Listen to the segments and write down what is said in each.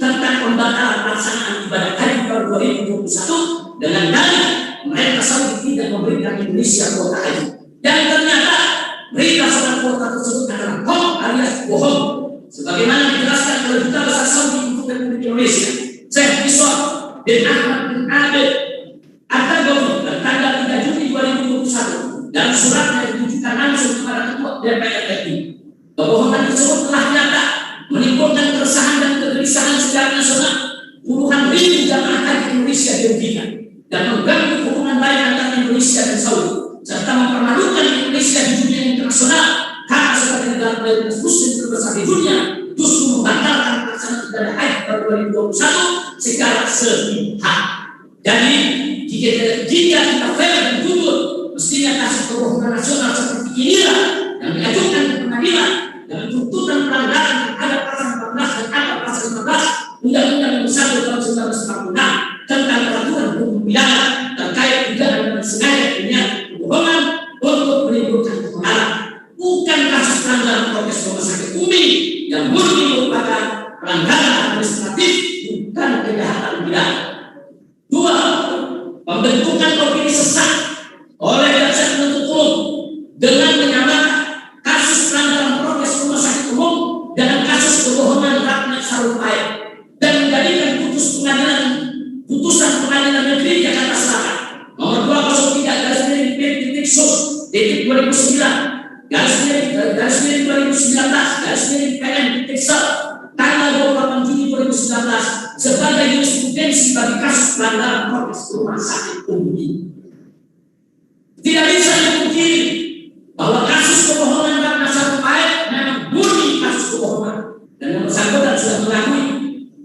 tentang pembatalan pelaksanaan ibadah haji tahun 2021 dengan dalih pemerintah Saudi tidak memberikan Indonesia kuota haji. Dan ternyata berita soal kuota tersebut adalah hoax alias bohong. Sebagaimana dijelaskan oleh Duta Besar Saudi untuk Republik Indonesia, Syekh Iswar bin Ahmad bin Abed At-Tagawi pada tanggal 3 Juni 2021 dalam suratnya ditujukan langsung kepada Ketua DPR RI. Kebohongan tersebut telah nyata menimbulkan keresahan dan kegelisahan secara nasional. Puluhan ribu jamaah haji Indonesia dirugikan dan mengganggu hubungan baik antara Indonesia dan Saudi, serta mempermalukan Indonesia di dunia internasional karena sebagai negara mayoritas Muslim terbesar di dunia justru membatalkan pelaksanaan ibadah haji tahun 2021 secara sepihak. Jadi jika kita fair dan jujur, mestinya kasus kebohongan nasional seperti inilah yang diajukan ke pengadilan dengan tuntutan pelanggaran terhadap pasal 14 dan pasal 15 Undang-Undang Nomor 1 Tahun 1946 tentang peraturan hukum pidana terkait dugaan dan sengaja dengan kebohongan untuk menimbulkan keonaran. Bukan kasus pelanggaran prokes rumah sakit Umi yang murni merupakan pelanggaran administratif, bukan kejahatan pidana. 2. Pembentukan opini sesat oleh jaksa penuntut umum dengan menyamakan kasus pelanggaran prokes rumah sakit umum dengan kasus kebohongan Ratna Sarumpait dan menjadikan putusan pengadilan negeri Jakarta Selatan nomor 203/2009/2019/PN tanggal 28 Juni 2019 sebagai jurisprudensi bagi kasus pelanggaran prokes rumah sakit Umi. Tidak bisa dipungkiri bahwa kasus kebohongan Ratna Sarumpait memang murni kasus kebohongan dan yang bersangkutan sudah mengakui,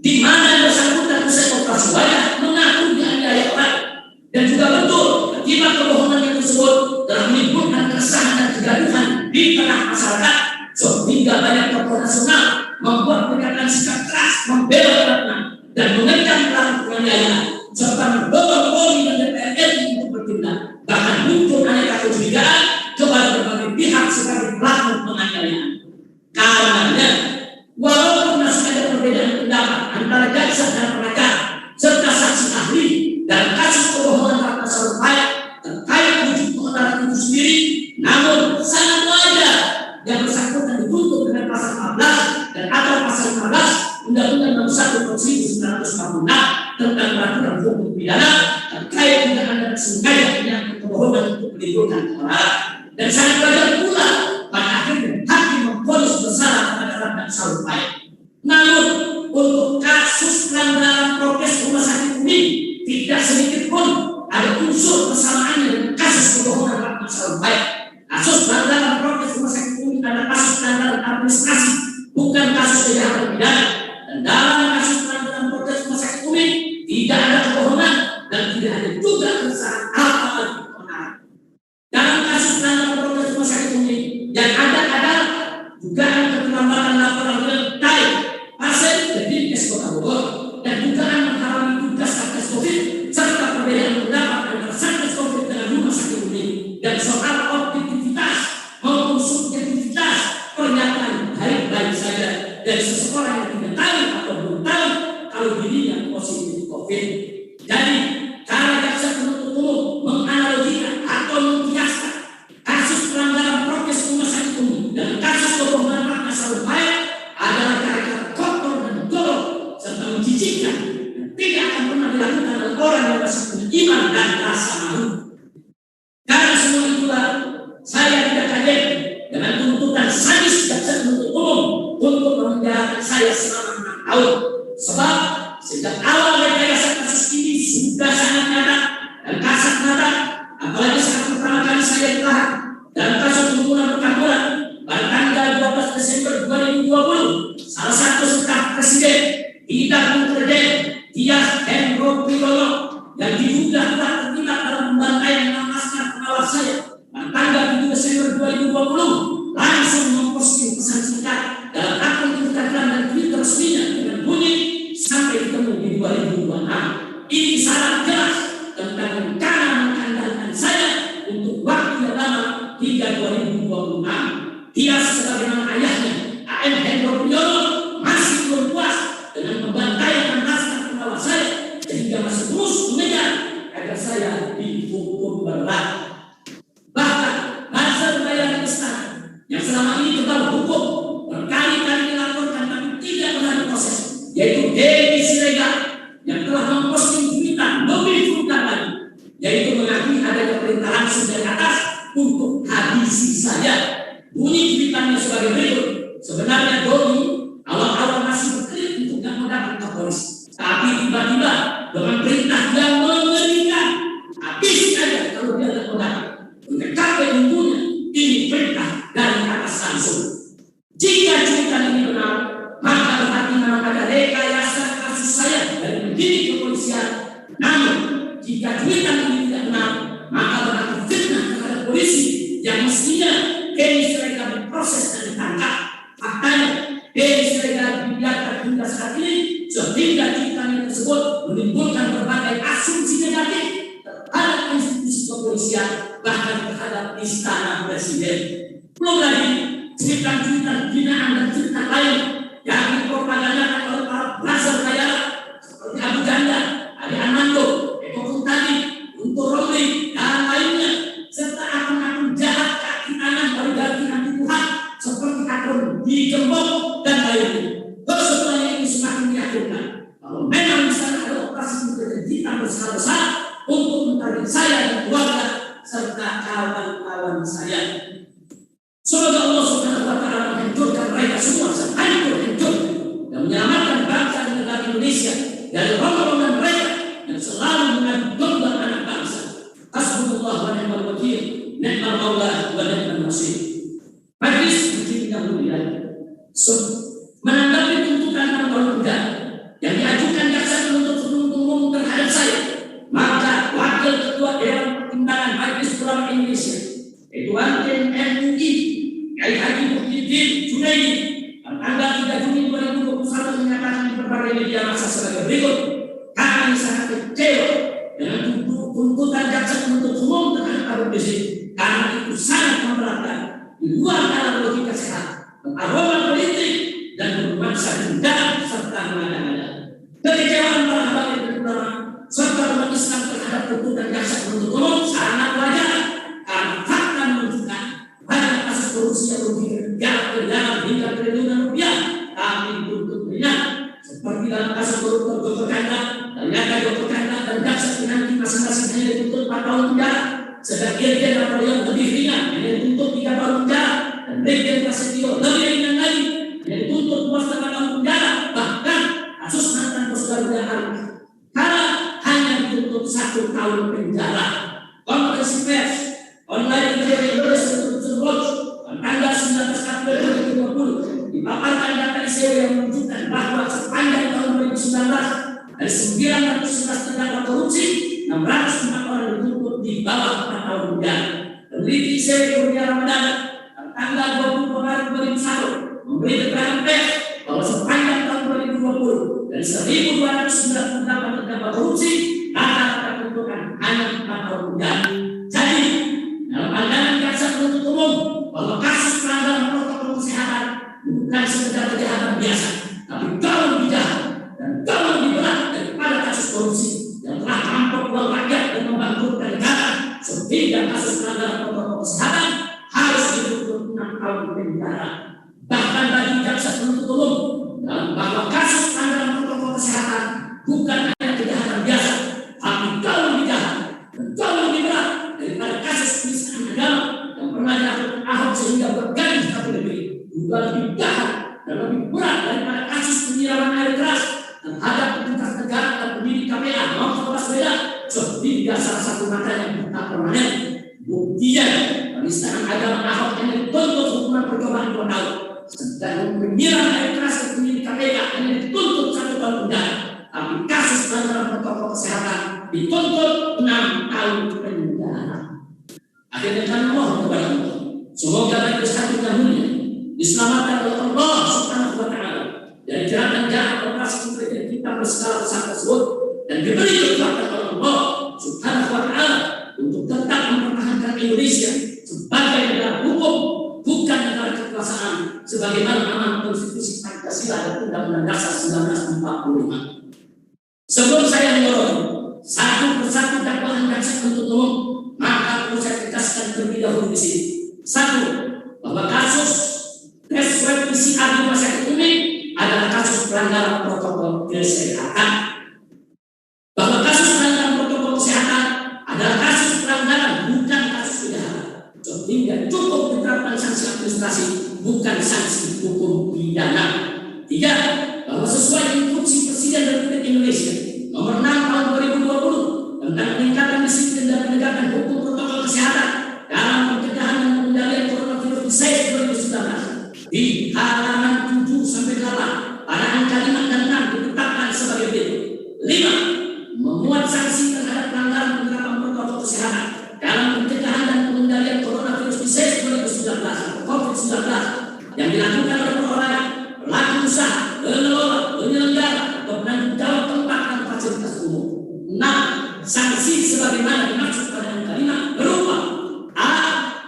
di mana yang bersangkutan usai operasi wajah mengaku dianiaya orang, dan juga betul akibat kebohongan yang tersebut telah menimbulkan keresahan dan kegaduhan di tengah masyarakat sehingga banyak tokoh nasional membuat pernyataan sikap keras membela Ratna dan mengecam pelaku penganiayaan serta mendorong Polri dan DPR RI untuk bertindak. Bahkan muncul aneka kecurigaan kepada berbagai pihak sebagai pelaku penganiayaan. Karenanya, walaupun masih ada perbedaan pendapat antara jaksa dan pengacara serta saksi ahli dalam kasus kebohongan Ratna Sarumpait terkait wujud keonaran itu sendiri, namun sangat wajar yang bersangkutan dituntut dengan pasal 14 dan atau pasal 15 Undang-Undang Nomor 1 Tahun 1946 tentang peraturan hukum pidana terkait tindakan dan sengaja yang kebohongan untuk menimbulkan keonaran. Dan sangat wajar pula pada akhirnya hakim memvonis bersalah kepada Ratna Sarumpait. Namun untuk kasus pelanggaran prokes rumah sakit Umi tidak sedikit pun ada unsur persamaannya dengan kasus kebohongan Ratna Sarumpait. Kasus pelanggaran prokes rumah sakit Umi adalah kasus pelanggaran administrasi, bukan kasus kejahatan pidana. Dan dalam kasus pelanggaran prokes rumah sakit Umi tidak ada kebohongan dan tidak ada juga kesalahan apa-apa keonaran. Dalam kasus pelanggaran prokes rumah sakit Umi yang ada adalah dugaan keterlambatan laporan terkait pasien ke Dinkes Kota Bogor dan dugaan menghalangi tugas Satgas Covid serta perbedaan pendapat antara Satgas Covid dengan rumah sakit Umi dan soal objektivitas maupun subjektivitas pernyataan baik-baik saja dari seseorang yang tidak tahu atau belum tahu kalau dirinya positif Covid. Jadi cara jaksa penuntut umum menganalogikan atau mengkiaskan kasus pelanggaran prokes rumah sakit Umi dan kasus kebohongan Ratna Sarumpait adalah cara kotor dan jorok serta menjijikkan dan tidak akan pernah dilakukan oleh orang yang masih punya iman dan rasa malu. Karena semua itulah saya tidak kaget dengan tuntutan sadis jaksa penuntut umum untuk memenjarakan saya selama 6 tahun. Sebab sejak awal rekayasa kasus ini sudah sangat nyata dan kasat mata, apalagi saat pertama kali saya ditahan dalam kasus pembunuhan perkampungan pada tanggal 12 Desember 2020. Salah satu staf presiden tidak terjadi Tias Hendro Priyono yang diduga telah terlibat dalam pembantaian 6 askar pengawas saya pada tanggal 7 Desember 2020 langsung memposting pesan singkat dalam akun Instagram dan Twitter resminya dengan bunyi sampai ketemu di 2026. Ini sangat jelas tentang rencana mengandalkan saya untuk waktu yang lama hingga 2026. Tias sebagaimana ayahnya AM Hendro Priyono masih belum puas dengan pembantaian yaitu Denny Siregar yang telah memposting cuitan lebih vulgar lagi, yaitu mengakui adanya perintah langsung dari atas untuk habisi saya. Bunyi cuitannya sebagai berikut. Sebenarnya Doni awal-awal masih berkelit untuk gak mendapat ke polisi, tapi tiba-tiba dengan perintah yang mengerikan, habisi aja kalau dia tak mendapat. Untuk capek untuknya, ini perintah dari atas langsung. Jika cuitan ini benar, maka berarti memang ada rekayasa kasus saya dari penyidik kepolisian. Namun, jika cuitan ini tidak benar, maka berarti fitnah terhadap polisi yang mestinya Denny Siregar diproses dan ditangkap. Faktanya, Denny Siregar dibiarkan hingga saat ini sehingga cuitan tersebut menimbulkan berbagai asumsi negatif terhadap institusi kepolisian, bahkan terhadap istana presiden. Belum lagi cuitan-cuitan binaan dan cuitan lain yang dipropagandakan oleh para buzzer kaya seperti Abu Janda, Ade Armando, Eko Kuntadi, Guntur Romli, dan lainnya, serta akun-akun jahat kaki tangan dari anti Tuhan seperti akun di Gembok dan lainnya. Semuanya ini semakin meyakinkan kalau memang di sana ada operasi intelijen besar-besar untuk mentarget saya dan keluarga serta kawan-kawan saya. Semoga Allah Subhanahu wa Ta'ala menghancurkan mereka semua sehancur-hancur dan menyelamatkan bangsa dan negara Indonesia dari rombongan mereka yang selalu mengadu domba anak bangsa. Hasbunallah wa ni'mal wakil, ni'mal maula wa ni'mal nasir. Majelis begini yang mulia, menanggapi tuntutan 6 tahun penjara yang diajukan jaksa penuntut umum terhadap saya, maka Wakil Ketua Dewan Pertimbangan Majelis Ulama Indonesia, Ketua MUI, Kiai Haji Muhyiddin Junaidi, tanggal 3 Juni 2021 menyatakan di berbagai media massa sebagai berikut. Kami sangat kecewa dengan tuntutan jaksa penuntut umum terhadap Habib Rizik karena itu sangat memberatkan, di luar nalar logika sehat, aroma politik dan bernuansa dendam serta mengada-ngada. Kekecewaan para habaib dan ulama serta umat Islam terhadap tuntutan jaksa penuntut umum sangat wajar karena fakta menunjukkan banyak kasus korupsi yang merugikan miliaran hingga triliunan rupiah kami tuntut ringan, seperti dalam kasus koruptor Joko Chandra. Ternyata Joko Chandra dan jaksa pinangki masing-masing hanya dituntut 4 tahun penjara, sedangkan Irjen Napoleon lebih ringan, hanya dituntut 3 tahun penjara, dan Brigjen Prasetyo lebih ringan lagi, hanya dituntut 2,5 tahun penjara. Bahkan kasus mantan Bos Garuda Harun karena hanya dituntut 1 tahun penjara. Konferensi pers online Indonesia Watch tanggal 19 April 2020 dipaparkan data ICW yang menunjukkan bahwa sepanjang tahun 2019 dari 911 terdakwa korupsi, 604 orang dituntut di bawah 4 tahun penjara. Peneliti ICW Kurnia Ramadana tanggal 20 Maret 2001 memberi keterangan pers bahwa sepanjang tahun 2020 dari 1.298 terdakwa korupsi, rata-rata tuntutan hanya 4 tahun penjara. Jadi, dalam pandangan jaksa penuntut umum bahwa kasus pelanggaran protokol kesehatan bukan sekedar kejahatan biasa, tapi jauh lebih jahat dan jauh lebih berat daripada kasus korupsi yang telah merampok uang rakyat dan membangkrutkan negara, sehingga kasus pelanggaran protokol kesehatan harus dituntut 6 tahun penjara. Bahkan bagi jaksa penuntut umum bahwa kasus pelanggaran protokol kesehatan bukan hanya kejahatan biasa, tapi jauh lebih jahat dan jauh lebih berat daripada kasus penistaan agama yang pernah dilakukan Ahok sehingga berganti satu negeri, juga lebih jahat dan lebih berat daripada kasus penyiraman air keras terhadap petugas negara dan pendidik KPA Novel Baswedan, sehingga salah satu matanya buta permanen. Buktinya penistaan agama Ahok hanya dituntut hukuman percobaan 2 tahun, sedangkan penyiraman air keras ke pendidik KPA hanya dituntut 1 tahun penjara, tapi kasus pelanggaran protokol kesehatan dituntut 6 tahun penjara. Akhirnya kami mohon kepada Allah, semoga majelis hakim yang mulia diselamatkan oleh Allah Subhanahu wa Ta'ala dari jeratan jahat operasi intelijen kita berskala besar tersebut dan diberi kekuatan oleh Allah Subhanahu wa Ta'ala untuk tetap mempertahankan Indonesia sebagai negara hukum, bukan negara kekuasaan, sebagaimana amanat konstitusi Pancasila dan Undang-Undang Dasar 1945. Sebelum saya menyoroti satu persatu dakwaan jaksa penuntut umum, maka perlu saya tegaskan terlebih dahulu di sini. 1. Bahwa kasus tes swab PCR di Rumah Sakit Umi adalah kasus kasus pelanggaran protokol kesehatan. Bahwa kasus pelanggaran protokol kesehatan adalah kasus pelanggaran, bukan kasus pidana, sehingga cukup diterapkan sanksi administrasi, bukan sanksi hukum pidana. 3. Bahwa sesuai instruksi Presiden Republik Indonesia Nomor 6 Tahun 2020 tentang peningkatan disiplin dan penegakan hukum protokol kesehatan dalam pencegahan dan pengendalian coronavirus disease 2019 di halaman 7-8 pada angka 5 dan 6 ditetapkan sebagai berikut. 5. Memuat sanksi terhadap pelanggaran penerapan protokol kesehatan dalam pencegahan dan pengendalian coronavirus disease 2019 atau COVID-19 yang dilakukan oleh perorangan, pelaku usaha, pengelola, penyelenggara atau penanggung jawab tempat dan fasilitas umum. 6. Sanksi sebagaimana dimaksud pada angka 5 berupa A.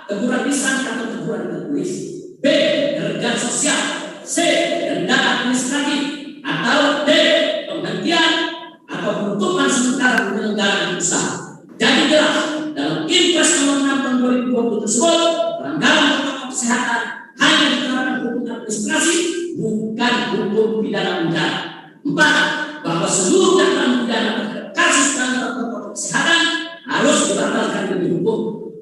Teguran lisan atau teguran tertulis, B. Denda sosial, C. Denda administratif, atau D. Penghentian atau penutupan sementara penyelenggaraan usaha. Jadi jelas dalam Impres Nomor 6 Tahun 2020 tersebut, pelanggaran protokol kesehatan hanya diterapkan hukum administrasi, bukan hukum pidana penjara. 4. Bahwa seluruh dakwaan pidana terhadap kasus pelanggaran protokol kesehatan harus dibatalkan demi hukum.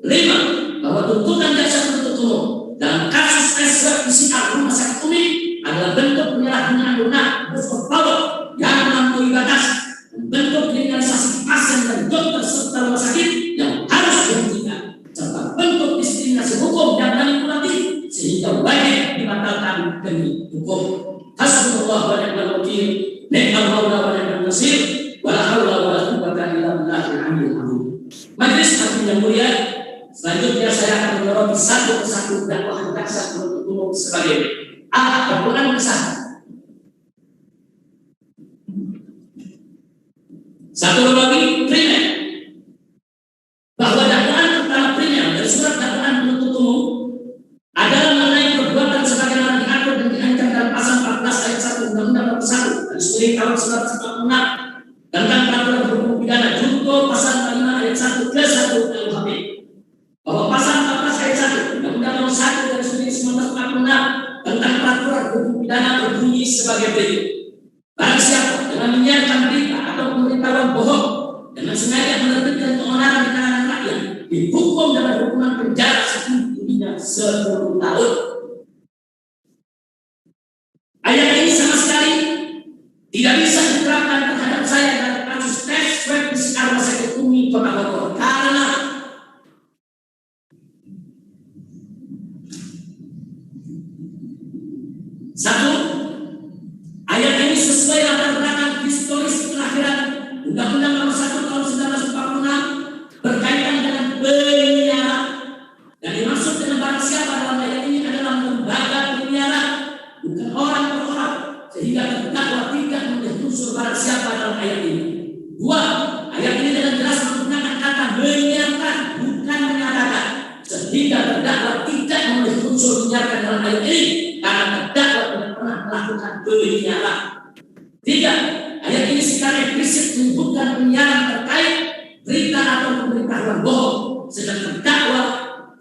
5. Bahwa tuntutan jaksa penuntut umum dalam kasus tes swab PCR rumah sakit Umi adalah bentuk penyalahgunaan wewenang abuse of power yang melampaui batas, bentuk kriminalisasi pasien dan dokter serta rumah sakit yang harus dihentikan, serta bentuk diskriminasi hukum dan manipulatif sehingga wajib dibatalkan demi hukum. Hasbunallah wa ni'mal wakil, ni'mal maula wa ni'mal nasir, wala haula wala quwwata illa billahil aliyyil azim. Majelis hakim yang mulia, selanjutnya saya akan menyoroti satu persatu dakwaan jaksa penuntut umum sebagai A. Dakwaan kesalahan. Satu lagi primer, bahwa dakwaan pertama primer dari surat dakwaan penuntut umum adalah mengenai perbuatan sebagaimana diatur dan diancam dalam pasal 14 ayat 1 Undang-Undang Nomor 1 tahun 1946 tentang peraturan hukum pidana junto pasal 45 ayat 1 ke 1 KUHP. Bahwa pasal 14 ayat 1 Undang-Undang Nomor 1 tahun 1946 tentang peraturan hukum pidana berbunyi sebagai berikut. Barang siapa dengan menyiarkan berita atau pemberitahuan bohong dengan sengaja menerbitkan keonaran di kalangan rakyat dihukum dengan hukuman penjara setinggi-tingginya 10 tahun. Ayat ini sama sekali tidak bisa diterapkan terhadap saya dalam kasus tes swab PCR rumah sakit Umi Kota Bogor karena satu, ayat ini sesuai latar belakang historis kelahiran Undang-Undang Nomor 1 tahun 1946 berkaitan dengan penyiaran, dan dimaksud dengan barang siapa dalam ayat ini adalah lembaga penyiaran, bukan orang per orang, sehingga terdakwa tidak memiliki unsur barang siapa dalam ayat ini. 2. Ayat ini dengan jelas menggunakan kata menyiarkan, bukan menyatakan, sehingga terdakwa tidak memiliki unsur menyiarkan dalam ayat ini karena terdakwa tidak pernah melakukan penyiaran. 3. Ayat ini secara eksplisit menyebutkan penyiaran terkait berita atau pemberitahuan bohong, sedang terdakwa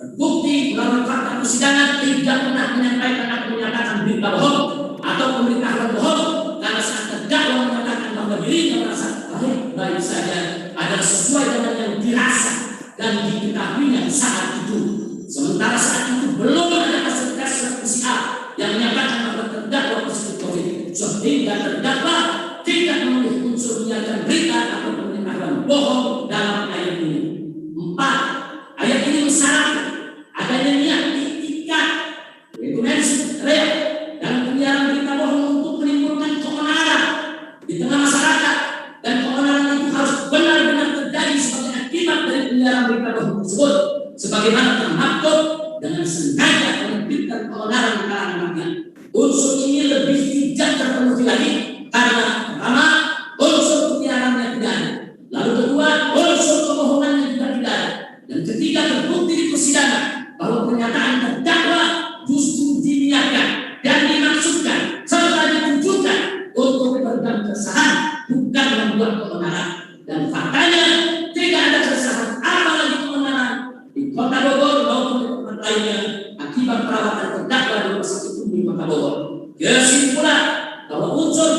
terbukti melalui fakta persidangan tidak pernah menyampaikan atau menyatakan berita bohong atau pemberitahuan bohong, karena saat terdakwa menyatakan bahwa dirinya merasa baik-baik saja adalah sesuai dengan yang dirasa dan diketahuinya saat itu, sementara saat itu belum ada hasil tes PCR yang menyatakan bahwa terdakwa positif COVID, sehingga terdakwa tidak memiliki unsur menyiarkan berita atau pemberitahuan bohong dalam ayat ini. 4. Ayat ini mensyaratkan adanya niat itikat, yaitu mention real dalam penyiaran berita bohong untuk menimbulkan keonaran di tengah masyarakat, dan keonaran itu harus benar-benar terjadi sebagai akibat dari penyiaran berita bohong tersebut, sebagaimana termaktub dengan sengaja menerbitkan keonaran di kalangan rakyat. Unsur ini lebih tidak terpenuhi lagi karena pertama, unsur penyiarannya tidak ada, lalu kedua, unsur kebohongannya juga tidak ada, dan ketiga, terbukti di persidangan bahwa pernyataan terdakwa justru diniatkan dan dimaksudkan serta ditujukan untuk memberikan keresahan, bukan membuat keonaran. Dan faktanya tidak ada keresahan apalagi keonaran di Kota Bogor maupun di tempat lainnya akibat perawatan terdakwa di Rumah Sakit Umi Kota Bogor. Kesimpulan bahwa unsur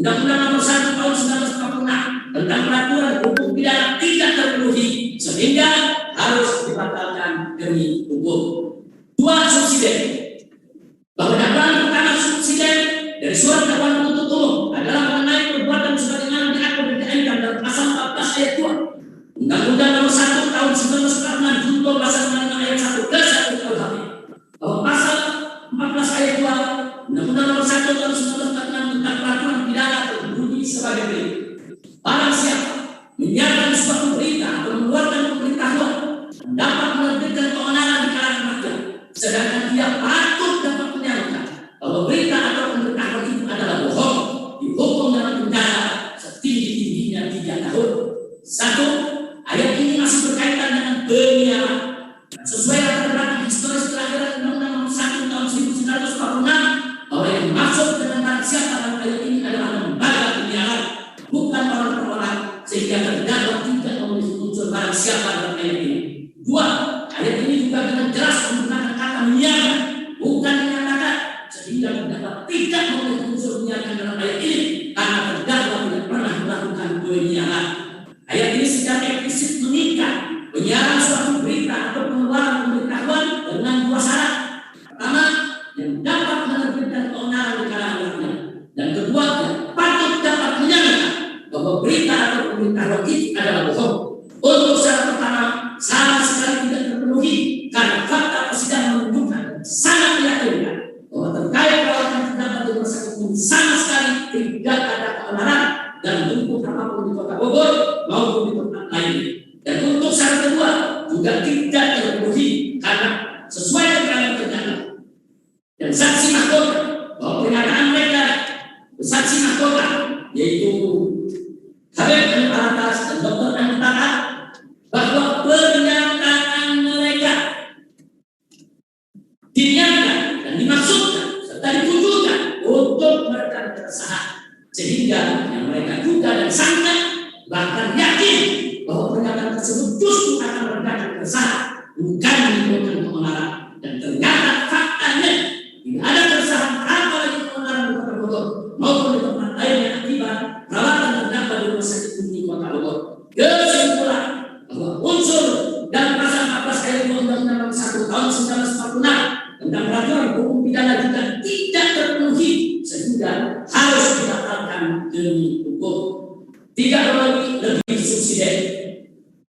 Undang-Undang Nomor 1 Tahun 1946 tentang peraturan hukum pidana tidak terpenuhi sehingga harus dibatalkan demi hukum. 2. Subsidi. Bahwa dakwaan pertama subsidi dari surat dakwaan penuntut umum adalah mengenai perbuatan sebagaimana diakomodasikan dalam pasal 14 ayat 2 Undang-Undang Nomor 1 Tahun 1946 junto pasal 6 ayat 1 ke 1 KUHP. Bahwa pasal 14 ayat 2 Undang-Undang Nomor 1 Tahun 1946 tentang peraturan pidana berbunyi sebagai berikut. Barang siapa menyiarkan suatu berita atau mengeluarkan pemberitahuan dapat menerbitkan keonaran di kalangan rakyat, sedangkan dia patut dapat menyangka bahwa berita atau pemberitahuan itu adalah bohong, dihukum dengan penjara setinggi-tingginya 3 tahun. 1. Ayat ini masih berkaitan dengan penyiaran. Sesuai dengan keterangan historis kelahiran Undang-Undang Nomor 1 Tahun 1946 bahwa yang dimaksud dengan barang siapa dalam ayat ini adalah lembaga penyiaran, bukan orang per orang, sehingga terdakwa tidak memenuhi unsur barang siapa dalam ayat ini. 2. Ayat ini juga dengan jelas menggunakan kata menyiarkan, bukan menyatakan, sehingga terdakwa tidak memenuhi unsur menyiarkan dalam ayat ini karena terdakwa tidak pernah melakukan penyiaran. Ayat ini secara eksplisit mengikat penyiaran suatu berita atau pengeluaran pemberitahuan dengan 2 syarat. Pertama, yang dapat menerbitkan keonaran di kalangan rakyat, dan kedua, yang patut dapat menyangka bahwa berita atau pemberitahuan itu adalah bohong. Untuk syarat pertama, sama sekali tidak terpenuhi karena fakta persidangan menunjukkan sangat meyakinkan bahwa terkait perawatan terdakwa di rumah sakit umum sama sekali tidak ada keonaran dan bentuk apapun di Kota Bogor maupun di tempat lain. Dan untuk syarat kedua juga tidak terpenuhi karena sesuai dengan terdakwa dan saksi mahkota bahwa pernyataan mereka saksi mahkota yaitu Habib Al-Atas dan Dr. Antara bahwa pernyataan mereka diniatkan dan dimaksudkan serta ditujukan untuk meredam keresahan, sehingga yang mereka duga dan sangka bahkan yakin bahwa pernyataan tersebut justru akan meredakan keresahan, bukan menimbulkan keonaran. Dan ternyata faktanya tidak ada keresahan apalagi keonaran di Kota Bogor maupun di tempat lain yang akibat perawatan terdakwa di rumah sakit umum di Kota Bogor. Kesimpulan bahwa unsur dan pasal 14 ayat 2 Undang-Undang Nomor 1 Tahun 1946 tentang peraturan hukum pidana juga tidak terpenuhi sehingga harus dibatalkan demi hukum. 3. Lebih subsidi.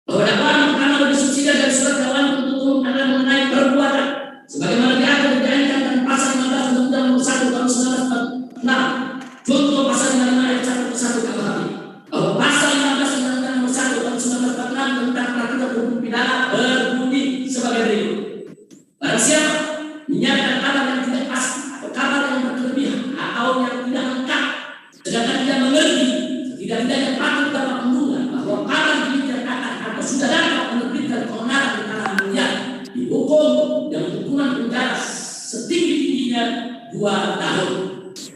Bahwa dakwaan pertama lebih subsidi dari surat dakwaan penuntut umum adalah mengenai perbuatan sebagaimana diatur diainkan dan pasal 15 Undang-Undang Nomor 1 Tahun 1946 contoh pasal 55 ayat 1 ke 1 KUHP. Bahwa pasal 15 Undang-Undang Nomor 1 Tahun 1946 tentang peraturan hukum pidana berbunyi sebagai berikut. Barang siapa menyiarkan kabar yang tidak pasti atau kabar yang berlebihan atau yang tidak lengkap, sedangkan dia mengerti setidaknya patut dapat menduga bahwa kabar ini dikatakan atau sudah dapat menerbitkan keonaran di kalangan rakyat, dihukum dengan hukuman penjara setinggi-tingginya 2 tahun.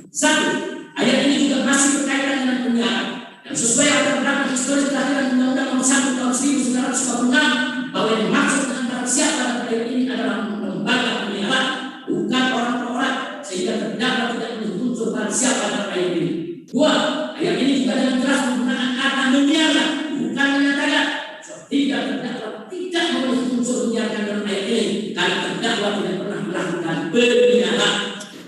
1. Ayat ini juga masih berkaitan dengan penyiaran yang sesuai dengan historis kelahiran Undang-Undang Nomor 1 Tahun 1946 bahwa yang dimaksud dengan barang siapa dalam ayat ini adalah lembaga penyiaran, bukan orang per orang, sehingga terdakwa tidak memenuhi unsur barang siapa dalam ayat ini. 2. Ayat ini juga dengan jelas menggunakan kata menyiarkan, bukan menyatakan, sehingga terdakwa tidak memenuhi unsur menyiarkan dalam ayat ini karena terdakwa tidak pernah melakukan penyiaran.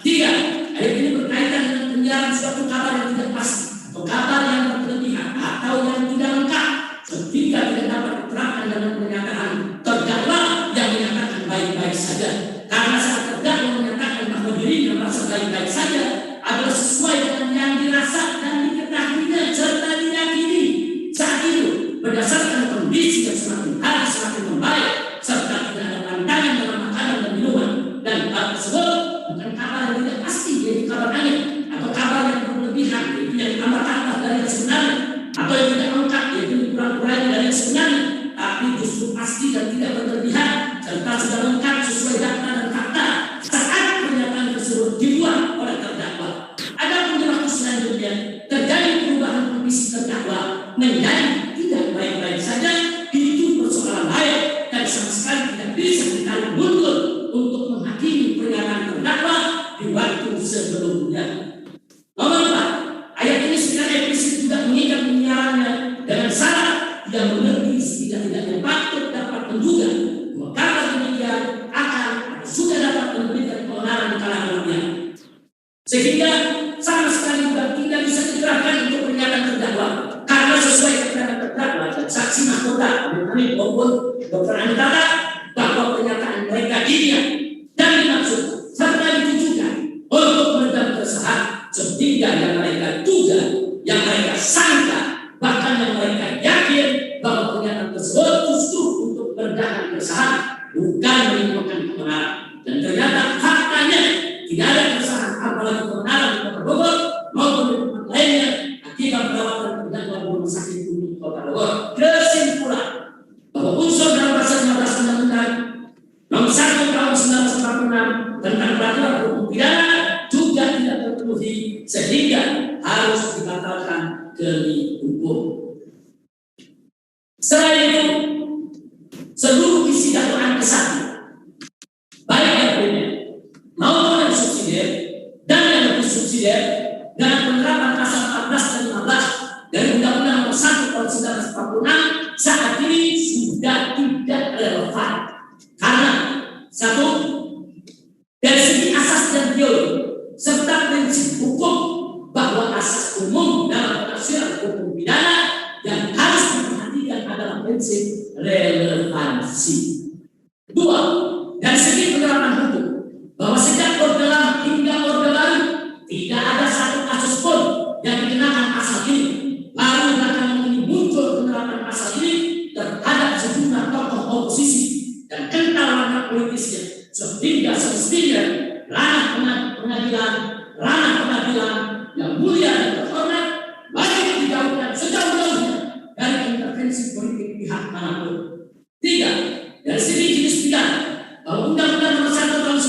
3. Ayat ini berkaitan dengan penyiaran suatu kabar yang tidak pasti atau kabar yang berlebihan atau yang tidak lengkap, sehingga tidak dapat diterapkan dalam pernyataan terdakwa yang menyatakan baik-baik saja. Karena saat terdakwa menyatakan bahwa dirinya merasa baik-baik saja adalah sesuai dengan yang dirasa dan diketahuinya serta diyakini saat itu berdasarkan kondisi yang semakin hari semakin membaik serta tidak ada pandangan dalam makanan dan minuman, dan hal tersebut bukan kabar yang tidak pasti yaitu kabar angin atau kabar yang berlebihan yaitu yang ditambah-tambah dari yang sebenarnya atau yang tidak lengkap yaitu dikurang-kurangi dari yang sebenarnya, tapi justru pasti dan tidak berlebihan serta sudah lengkap sesuai data dan fakta saat pernyataan tersebut dibuat oleh terdakwa. Adapun di waktu selanjutnya terjadi perubahan kondisi terdakwa menjadi tidak baik-baik saja, itu persoalan lain dan sama sekali tidak bisa ditarik mundur untuk menghakimi pernyataan terdakwa di waktu sebelumnya. Nomor 4, ayat ini Sehingga sama sekali tidak bisa dikerahkan untuk pernyataan terdakwa karena sesuai keterangan terdakwa dan saksi mahkota maupun dokter Antara bahwa pernyataan mereka ini dan dimaksud serta ditujukan untuk meredam keresahan sehingga yang mereka duga, yang mereka sangka, bahkan yang mereka yakin bahwa pernyataan tersebut justru untuk meredam keresahan, bukan menimbulkan kebenaran. Dan ternyata faktanya tidak ada keresahan apalagi kebenaran di Kota Bogor maupun di tempat lainnya akibat perawatan terdakwa di Rumah Sakit Umum Kota Bogor. Kesimpulan bahwa unsur dalam pasal 15 Undang-Undang Nomor 1 Tahun 1946 tentang peraturan hukum pidana juga tidak terpenuhi sehingga harus dibatalkan demi hukum. Selain itu, seluruh isi dakwaan ke-1 baik yang primer maupun yang subsidiar dan yang lebih subsidiar dengan penerapan pasal 14 dan 15 dari Undang-Undang Nomor 1 Tahun 1946 saat ini sudah tidak relevan. Karena satu, dari segi asas dan teori serta prinsip hukum bahwa asas umum dalam penafsiran hukum pidana yang harus diperhatikan adalah prinsip relevansi. Dua, dari segi penerapan hukum bahwa sejak Orde Lama hingga Orde Baru tidak ada satu kasus pun yang dikenakan pasal ini. Baru belakangan ini muncul penerapan pasal ini terhadap sejumlah tokoh oposisi dan kental warna politisnya sehingga semestinya ranah pengadilan yang mulia dan terhormat wajib dijauhkan sejauh-jauhnya dari intervensi politik pihak manapun. Tiga, dari segi jenis pidana bahwa Undang-Undang Nomor 1 Tahun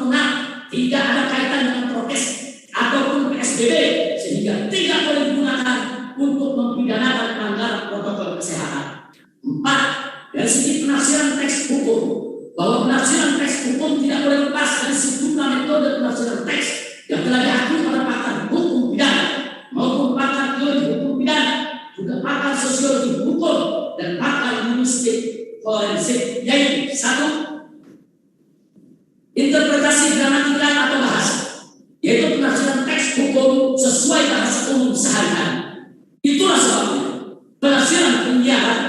1946 tidak ada kaitan dengan prokes ataupun PSBB sehingga tidak boleh digunakan untuk mempidanakan pelanggaran protokol kesehatan. Empat, dari segi penafsiran teks hukum bahwa penafsiran teks hukum tidak boleh lepas dari sejumlah metode penafsiran teks yang telah diakui oleh pakar hukum pidana maupun pakar teori hukum pidana, juga pakar sosiologi hukum dan pakar linguistik forensik, yaitu satu, interpretasi gramatikal atau bahasa, yaitu penafsiran teks hukum sesuai bahasa umum sehari-hari. Itulah sebabnya penafsiran penyiaran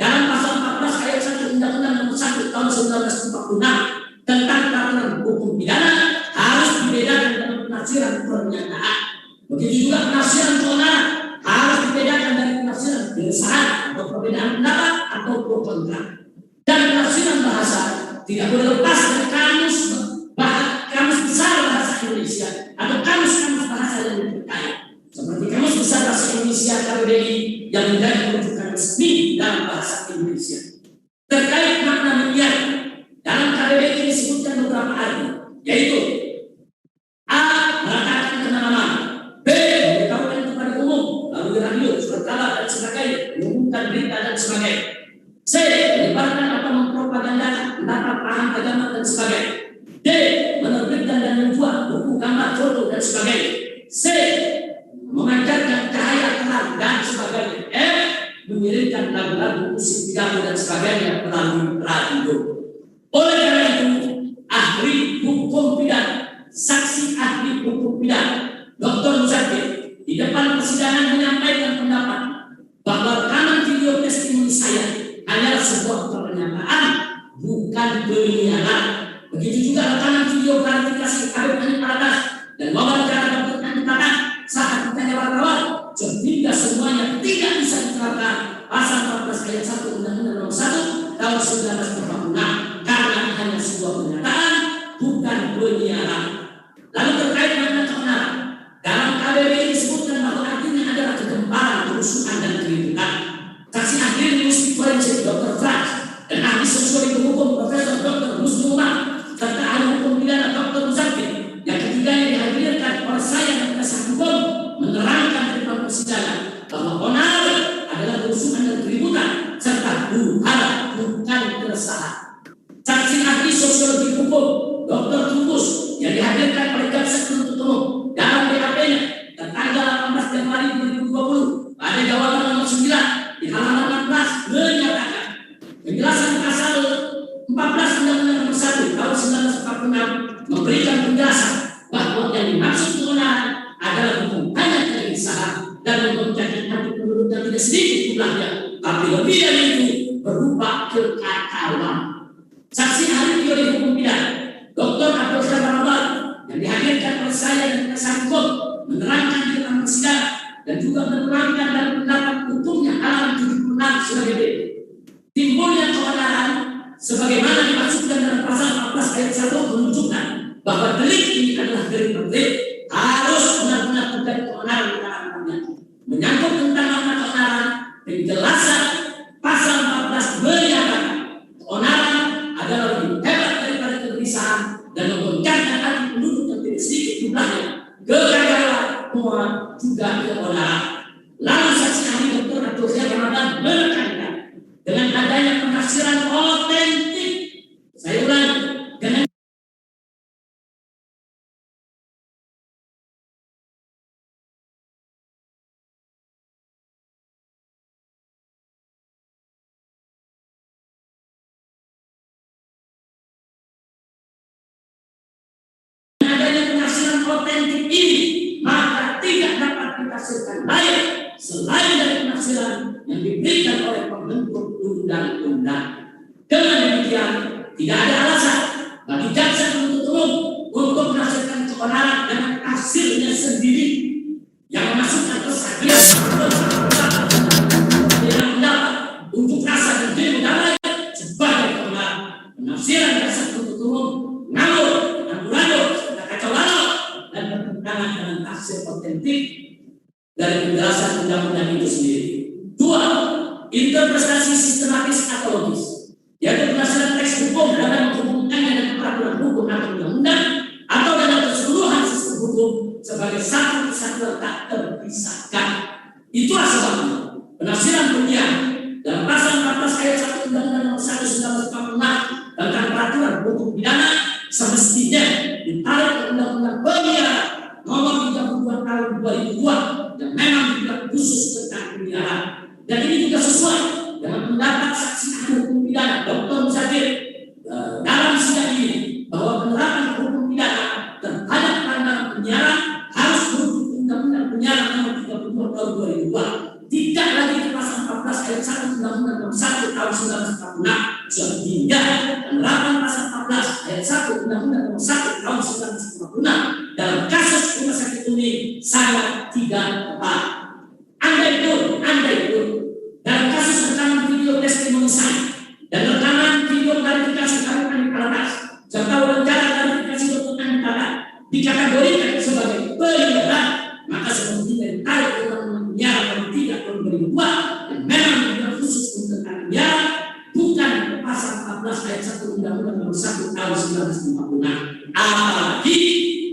dalam pasal 14 ayat 1 Undang-Undang Nomor 1 Tahun 1946 tentang peraturan hukum pidana harus dibedakan dengan penafsiran pernyataan. Begitu juga penafsiran keonaran harus dibedakan dari penafsiran keresahan atau perbedaan pendapat atau pro kontra. Dan penafsiran bahasa tidak boleh lepas dari kamus besar bahasa Indonesia atau kamus bahasa yang dipercaya. Seperti kamus besar bahasa Indonesia KBBI yang menjadi rujukan resmi dalam bahasa Indonesia. Terkait makna menyiar dalam KBBI disebutkan beberapa arti, yaitu A. Meletakkan kenalaman, B. Memberitahukan kepada umum melalui radio, surat kabar dan sebagainya, mengumumkan berita dan sebagainya, C. Menyebarkan atau mempropagandakan pendapat paham agama dan sebagainya, D. Menerbitkan dan membuat buku, gambar, foto dan sebagainya, C. Memancarkan cahaya terang dan sebagainya, F. Mengirimkan lagu-lagu, musik, pidato dan sebagainya melalui radio. Oleh karena itu, ahli hukum pidana, saksi ahli hukum pidana, Dr. Muzakir di depan persidangan menyampaikan pendapat bahwa rekaman video testimoni saya hanyalah sebuah pernyataan, bukan penyiaran. Begitu juga rekaman video klarifikasi Habib Hanif Alatas dan wawancara Dr. Antara saat ditanya wartawan, sehingga semuanya tidak bisa diterapkan pasal 14 ayat 1 Undang-Undang Nomor 1 Tahun 1946 karena hanya sebuah pernyataan, bukan penyiaran. Lalu terkait makna kebenaran, dalam KBBI disebutkan bahwa artinya adalah kegemparan, kerusuhan dan keributan. Saksi ahli linguistik forensik Dr. Franz dan ahli sosiologi hukum Profesor Dr. Muslim Umar serta ahli hukum pidana Dr. Muzakir yang ketiganya dihadirkan oleh saya dan penasihat hukum menerangkan di depan persidangan bahwa onar adalah kerusuhan dan keributan serta huru-hara, bukan keresahan. Saksi ahli sosiologi hukum Dr. Trubus yang dihadirkan oleh jaksa penuntut umum dalam BAP-nya tanggal 18 Januari 2020 pada jawaban nomor 9 di halaman 14 menyatakan penjelasan pasal 14 Undang-Undang Nomor 1 Tahun 1946 memberikan penjelasan bahwa yang dimaksud dan memecahkan hati penduduk yang tidak sedikit jumlahnya, tapi lebih dari itu berupa kekacauan. Saksi ahli teori hukum pidana Dr. Abdul Syahbar yang dihadirkan oleh saya dan penasihat hukum menerangkan di dalam persidangan dan juga menerangkan dalam pendapat hukumnya halaman 76 sebagai berikut. Timbulnya keonaran sebagaimana dimaksudkan dalam pasal 14 ayat 1 menunjukkan bahwa delik ini adalah delik tertib, harus benar-benar terjadi keonaran di kalangannya. Menyangkut tentang makna keonaran, penjelasan pasal 14 menyatakan keonaran adalah lebih hebat daripada kegelisahan dan menggoncangkan hati penduduk yang tidak sedikit jumlahnya, kegagalan, muat, juga keonaran. Lalu saksi ahli Dr. Abdul Syahbar menekankan dengan adanya penafsiran otentik, saya ulangi, dengan otentik ini, maka tidak dapat ditafsirkan lain selain dari penafsiran yang diberikan oleh pembentuk undang-undang. Dengan demikian, tidak ada alasan bagi jaksa penuntut umum untuk menafsirkan keonaran dengan tafsirnya sendiri yang memasukkan kesaktian dalam pendapat untuk rasa dan demo damai sebagai keonaran. Penafsiran jaksa penuntut umum ngawur, amburadul, kacau balau, dan bertentangan dengan tafsir otentik dari penjelasan undang-undang itu sendiri. 2. Interpretasi sistematis atau logis, yaitu penafsiran teks hukum dalam menghubungkannya dengan peraturan hukum atau undang-undang atau dalam keseluruhan sistem hukum sebagai satu kesatuan tak terpisahkan. Itulah sebabnya penafsiran dunia dalam pasal 14 ayat 1 Undang-Undang Nomor 1 1946 tentang peraturan hukum pidana semestinya ditarik ke Undang-Undang Penyiaran Nomor 32 Tahun 2002 yang memang dibuat khusus tentang penyiaran. Dan ini juga sesuai dengan pendapat saksi ahli hukum pidana Dr. Musafir dalam sidang ini bahwa penerapan hukum pidana terhadap pelanggaran penyiaran harus merujuk Undang-Undang Penyiaran Nomor 32 Tahun 2002, tidak lagi di pasal 14 ayat 1 Undang-Undang Nomor 1 Tahun 1946, sehingga penerapan pasal 14 ayat 1 Undang-Undang Nomor 1 Tahun 1946 dalam kasus rumah sakit Umi sangat tidak tepat. Andai pun dalam kasus rekaman video testimoni saya dan rekaman video klarifikasi kami Kalatas serta wawancara klarifikasi Dr. Andi Tata dikategorikan sebagai penyiaran, maka semestinya ditarik ke Undang-Undang Penyiaran Nomor 3 Tahun 2002 yang memang dibuat khusus untuk tentang penyiaran, bukan pasal 14 ayat 1 Undang-Undang Nomor 1 Tahun 1946. Apalagi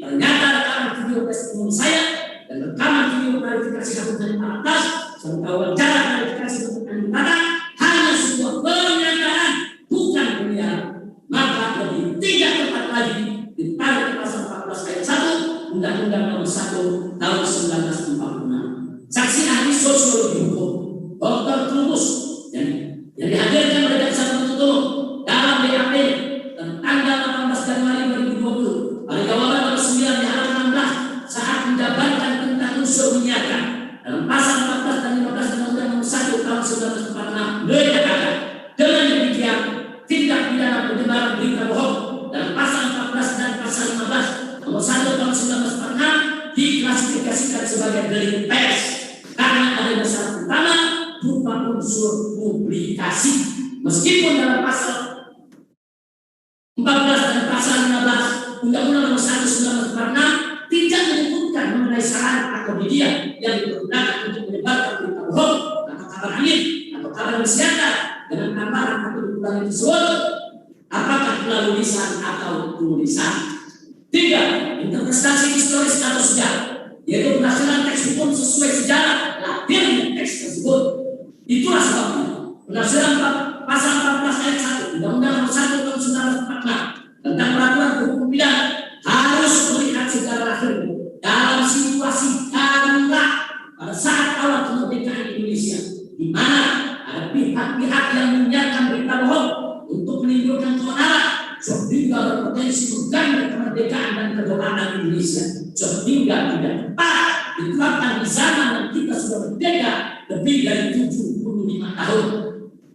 ternyata rekaman video testimoni saya dan rekaman video klarifikasi Dr. Andi Tata serta wawancara klarifikasi Dr. Andi Tata hanya sebuah pernyataan, bukan penyiaran, maka lebih tidak tepat lagi ditarik ke pasal 14 ayat 1 Undang-Undang Nomor 1 Tahun 1946. Saksi ahli sosiologi hukum Dr. Trubus yang dihadirkan oleh jaksa penuntut umum dalam BAP tanggal 18 Januari 2020 pada jawaban nomor 9 di halaman 16 saat menjabarkan tentang unsur menyiarkan dalam pasal 14 dan 15 Undang-Undang Nomor 1 Tahun 1946 menyatakan dengan demikian tindak pidana penyebaran berita bohong dalam pasal 14 dan pasal 15 Nomor 1 Tahun 1946 diklasifikasikan sebagai delik pers karena ada syarat utama berupa unsur publikasi, meskipun dalam pasal 14 dan pasal 15 Undang-Undang Nomor 1 1946 tidak menyebutkan mengenai sarana atau media yang digunakan untuk menyebarkan berita bohong atau kabar angin atau kabar wisata dengan tambahan atau dukungan tersebut, apakah melalui lisan atau tulisan. 3. Interpretasi historis atau sejarah, yaitu penafsiran teks hukum sesuai sejarah lahirnya teks tersebut. Itulah sebabnya penafsiran pasal 14 ayat 1 Undang-Undang Nomor 1 Tahun 1946 tentang peraturan hukum pidana harus melihat sejarah lahirnya dalam situasi darurat pada saat awal kemerdekaan Indonesia, di mana ada pihak-pihak yang menyiarkan berita bohong untuk menimbulkan keonaran sehingga berpotensi mengganggu kemerdekaan dan kedaulatan Indonesia, sehingga tidak tepat diterapkan di zaman yang kita sudah sudah merdeka lebih dari 75 tahun.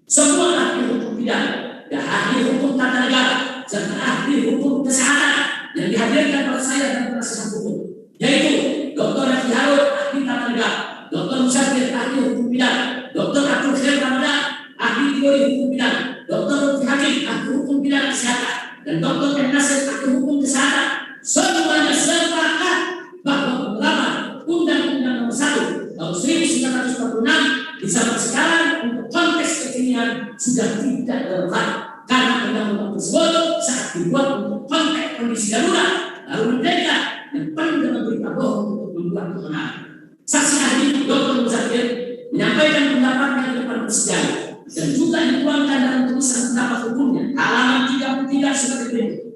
Semua ahli hukum pidana, dan ahli hukum tata negara, serta ahli hukum kesehatan yang dihadirkan oleh saya dan penasihat hukum, yaitu Dr. Refki Harun, ahli tata negara, Dr. Musafir, ahli hukum pidana, Dr. Abdul Khair Ramadan, ahli teori hukum pidana, Dr. Lutfi Hakim, ahli hukum pidana kesehatan, dan Dr. M. Nasir, ahli hukum kesehatan. Semuanya sepakat bahwa penerapan Undang-Undang Nomor 1 Tahun 1946 di zaman sekarang untuk konteks kekinian sudah tidak relevan, karena undang-undang tersebut saat dibuat untuk konteks kondisi darurat lalu merdeka dan penuh dengan berita bohong untuk membuat kemenangan. Saksi ahli Dr. Musafir menyampaikan pendapatnya di depan persidangan dan juga dituangkan dalam tulisan pendapat hukumnya halaman 33 sebagai berikut,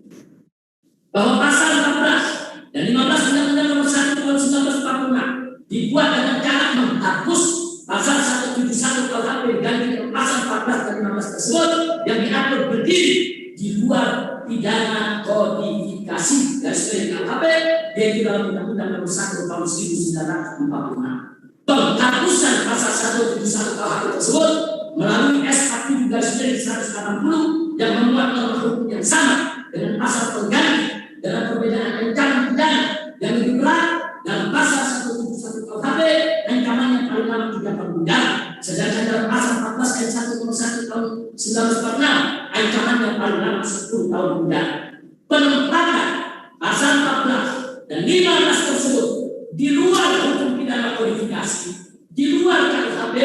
bahwa pasal 14 dan 15 Undang-Undang Nomor 1 Tahun 1946 dibuat dengan cara menghapus pasal 171 KUHP diganti dengan pasal 14 dan 15 tersebut yang diatur berdiri di luar pidana kodifikasi garis miring KUHP, yaitu dalam Undang-Undang Nomor 1 Tahun 1946. Penghapusan pasal 171 KUHP tersebut melalui S47 garis miring 180 yang memuat norma hukum yang sama dengan pasal pengganti dengan perbedaan ancaman pidana yang lebih berat. Dalam pasal 171 KUHP ancamannya paling lama 3 tahun penjara, sedangkan dalam pasal 14 ayat 1 nomor 1 tahun 1946 ancamannya paling lama 10 tahun penjara. Penempatan pasal 14 dan 15 tersebut di luar hukum pidana kodifikasi, di luar KUHP,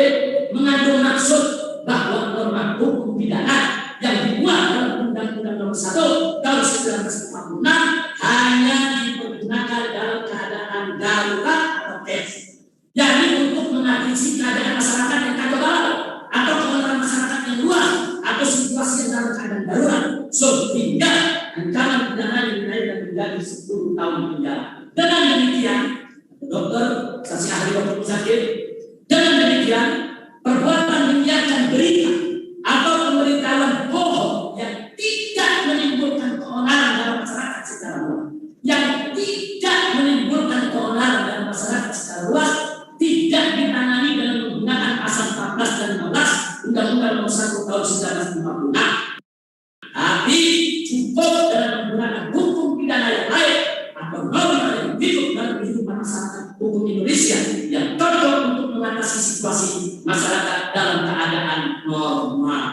mengandung maksud bahwa norma hukum pidana yang dibuat dalam Undang-Undang Nomor 1 Tahun 1946 hanya dipergunakan dalam keadaan darurat atau tes, yakni untuk mengatasi keadaan masyarakat yang kacau balau atau keadaan masyarakat yang luas atau situasi yang dalam keadaan darurat, sehingga ancaman pidana dinaikkan menjadi 10 tahun penjara. Dengan demikian, Dokter saksi ahli Dr. Musafir, dengan demikian perbuatan menyiarkan berita atau pemberitahuan bohong yang tidak menimbulkan keonaran dalam masyarakat secara luas, yang tidak menimbulkan keonaran dalam masyarakat secara luas, tidak ditangani dengan menggunakan pasal 14 dan 15 Undang-Undang Nomor 1 Tahun 1946, tapi cukup dengan menggunakan hukum pidana yang lain atau norma yang hidup dalam kehidupan masyarakat hukum Indonesia yang cocok untuk mengatasi situasi masyarakat dalam keadaan normal.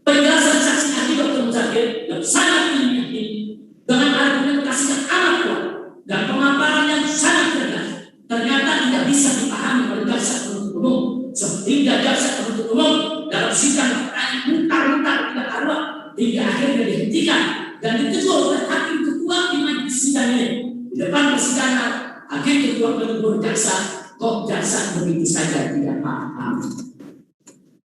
Penjelasan saksi ahli Dr. Musafir yang sangat ilmiah ini dengan argumentasi yang amat kuat dan pemaparan yang sangat cerdas ternyata tidak bisa dipahami oleh jaksa penuntut umum, sehingga jaksa penuntut umum dalam sidang mutar-mutar tidak karuan hingga akhirnya dihentikan dan ditegur oleh hakim ketua di majelis sidang ini. Di depan persidangan, hakim ketua menegur jaksa, kok jaksa begitu saja tidak paham.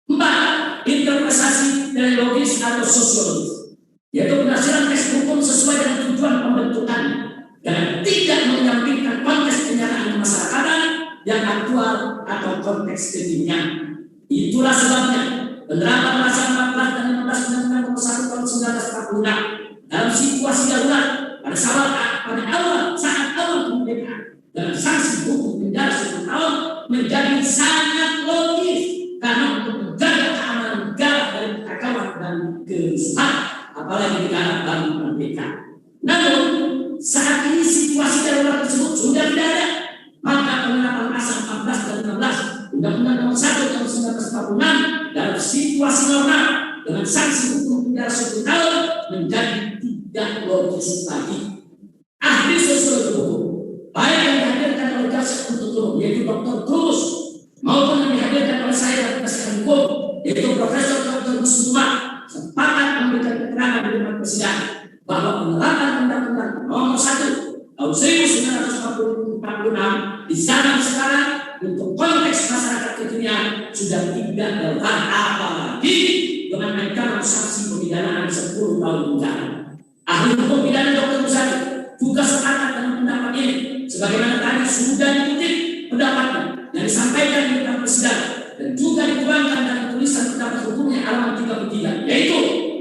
4. Interpretasi teologis atau sosiologis, yaitu berdasarkan teks hukum sesuai dengan tujuan pembentukannya dan tidak menyampingkan konteks kenyataan masyarakat yang aktual atau konteks kekinian. Itulah sebabnya penerapan pasal 14 dan 15 Undang-Undang Nomor 1 Tahun 1946 dalam situasi darurat pada awal saat awal kemerdekaan dengan sanksi hukum penjara 10 tahun menjadi sangat logis, karena untuk menjaga keamanan negara dari kekacauan dan kerusuhan, apalagi negara baru merdeka. Namun saat ini situasi darurat tersebut sudah tidak ada, maka penerapan pasal 14 dan 16 Undang-Undang Nomor 1 Tahun 1946 dalam situasi normal dengan sanksi hukum penjara 10 tahun menjadi tidak logis lagi. Ahli sosiologi hukum, baik yang dihadirkan oleh jaksa penuntut umum yaitu Dr. Trubus maupun yang dihadirkan oleh saya dan penasihat hukum yaitu Profesor Dr. Musuma, sepakat memberikan keterangan di depan persidangan bahwa penerapan Undang-Undang Nomor 1 Tahun 1946 di zaman sekarang untuk konteks masyarakat kekinian sudah tidak relevan, apalagi dengan ancaman sanksi pemidanaan 10 tahun penjara. Ahli hukum pidana Dr. Musafir juga sepakat dengan pendapat ini, sebagaimana tadi sudah dikutip pendapatnya yang disampaikan di depan persidangan dan juga dituangkan dalam tulisan pendapat hukumnya halaman 33, yaitu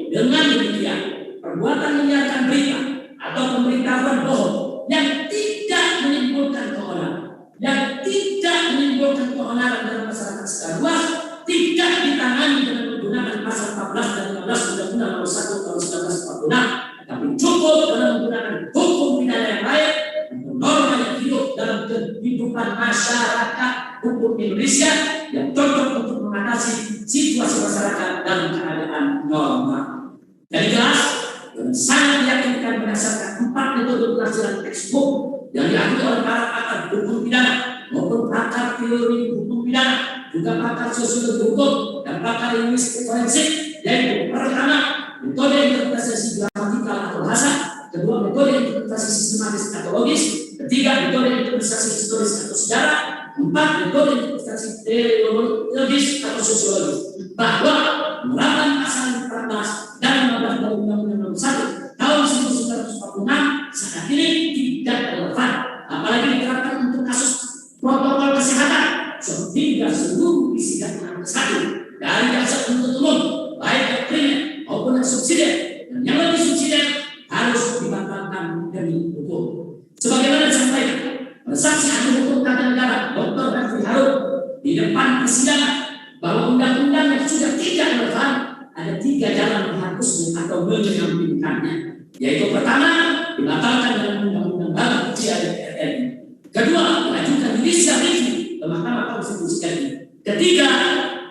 dengan demikian perbuatan menyiarkan berita atau pemberitahuan bohong yang tidak menimbulkan keonaran, yang tidak menimbulkan dengan keonaran dalam masyarakat secara luas tidak ditangani dengan menggunakan pasal 14 dan 15 Undang-Undang Nomor 1 Tahun 1946, tapi cukup dengan menggunakan hukum pidana yang lain untuk norma yang hidup dalam kehidupan masyarakat hukum Indonesia yang cocok untuk mengatasi situasi masyarakat dalam keadaan normal. Jadi jelas, dan sangat meyakinkan berdasarkan 4 metode pelajaran textbook yang diakui oleh para pakar hukum pidana maupun pakar teori hukum pidana, juga pakar sosiologi hukum dan pakar linguistik forensik, yaitu pertama metode interpretasi gramatikal atau bahasa, kedua metode interpretasi sistematis atau logis, ketiga metode interpretasi historis atau sejarah, empat metode interpretasi teologis atau sosiologis. Bahwa menerapkan pasal 14 dan 15 Undang-Undang Nomor 1 Tahun 1946 saat ini tidak relevan, apalagi diterapkan untuk kasus protokol kesehatan, sehingga seluruh isi dakwaan satu dari jaksa penuntut umum, baik yang primer maupun yang subsidiar, dan yang lebih subsidiar harus dibatalkan demi hukum. Sebagaimana disampaikan oleh saksi ahli hukum tata negara Dr. Refli Harun di depan persidangan bahwa undang-undang yang sudah tidak relevan ada 3 jalan menghapusnya atau menyampingkannya, yaitu pertama dibatalkan dengan undang-undang baru DPR RI, kedua mengajukan judicial review ke Mahkamah Konstitusi RI, ketiga